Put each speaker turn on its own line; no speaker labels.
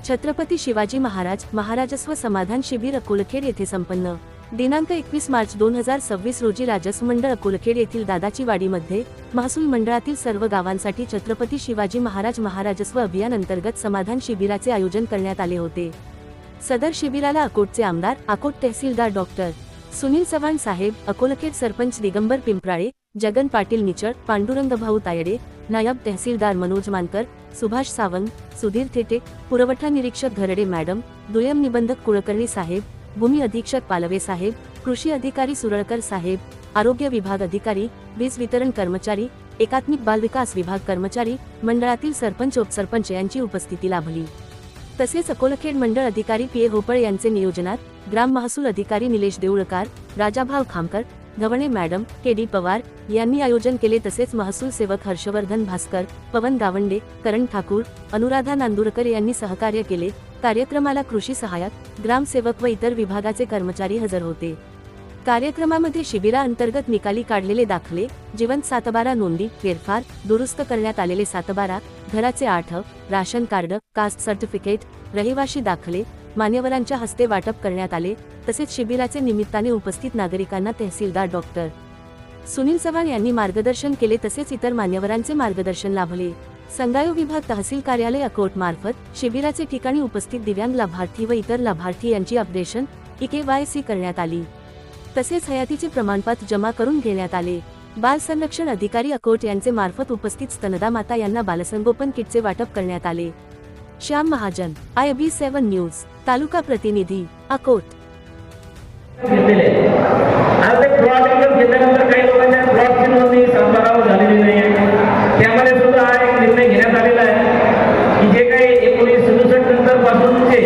छत्रपती शिवाजी महाराज महाराजस्व समाधान शिबिर अकोलखेड येथे संपन्न। दिनांक 21 मार्च 2026 रोजी राजस्व मंडळ अकोलखेड येथील दादाची वाडीमध्ये महसूल मंडळातील सर्व गावांसाठी छत्रपती शिवाजी महाराज महाराजस्व अभियान अंतर्गत समाधान शिबिराचे आयोजन करण्यात आले होते। सदर शिबिराला अकोटचे आमदार, अकोट तहसीलदार डॉक्टर सुनील चव्हाण साहेब, अकोलखेड सरपंच दिगंबर पिंपराळे, जगन पाटील निचळ, पांडुरंग भाऊ तायडे, नायब तहसीलदार मनोज मानकर, सुभाष सावंत, सुधीर थेटे, पुरवठा निरीक्षक घरडे मॅडम, दुय्यम निबंधक कुलकर्णी साहेब, भूमी अधीक्षक पालवे साहेब, कृषी अधिकारी सुरळकर साहेब, आरोग्य विभाग अधिकारी, वीज वितरण कर्मचारी, एकात्मिक बाल विकास विभाग कर्मचारी, मंडळातील सरपंच उपसरपंच यांची उपस्थिती लाभली। तसेच अकोलखेड मंडळ अधिकारी पी. होपळ यांचे नियोजनात ग्राम महसूल अधिकारी निलेश देऊळकर, राजाभाऊ खामकर, गवणे मॅडम, के. डी. पवार यांनी आयोजन केले। तसेच महसूल सेवक हर्षवर्धन भास्कर, पवन गावंडे, करण ठाकूर, अनुराधा नांदुरकर यांनी सहकार्य केले। कार्यक्रमाला कृषी सहाय्यक, ग्रामसेवक व इतर विभागाचे कर्मचारी हजर होते। कार्यक्रमामध्ये शिबिराअंतर्गत निकाली काढलेले दाखले, जिवंत सातबारा नोंदी, फेरफार, दुरुस्त करण्यात आलेले सातबारा, घराचे आठव, राशन कार्ड, कास्ट सर्टिफिकेट, रहिवाशी दाखले मान्यवरांच्या हस्ते वाटप करण्यात आले। तसेच शिबिराचे निमित्ताने उपस्थित नागरिकांना तहसीलदार डॉक्टर सुनील चव्हाण यांनी मार्गदर्शन केले। तसेच इतर मान्यवरांचे मार्गदर्शन लाभले। संगायो विभाग तहसील कार्यालय अकोट मार्फत शिबिराचे ठिकाणी उपस्थित दिव्यांग लाभार्थी व इतर लाभार्थी यांची अपडेशन KYC करण्यात आली। तसेच हयातीचे प्रमाणपत्र जमा करून घेण्यात आले। बाल संरक्षण अधिकारी अकोट यांचे मार्फत उपस्थित स्तनदा माता यांना बालसंगोपन किटचे वाटप करण्यात आले। श्याम महाजन, IB7 न्यूज, तालुका प्रतिनिधी, अकोट।
घेतल्यानंतर काही लोकांच्या फ्लॉटची नोंदणी सातबारावर झालेली नाही आहे। त्यामध्ये सुद्धा हा एक निर्णय घेण्यात आलेला आहे की जे काही 1967 नंतर पासूनचे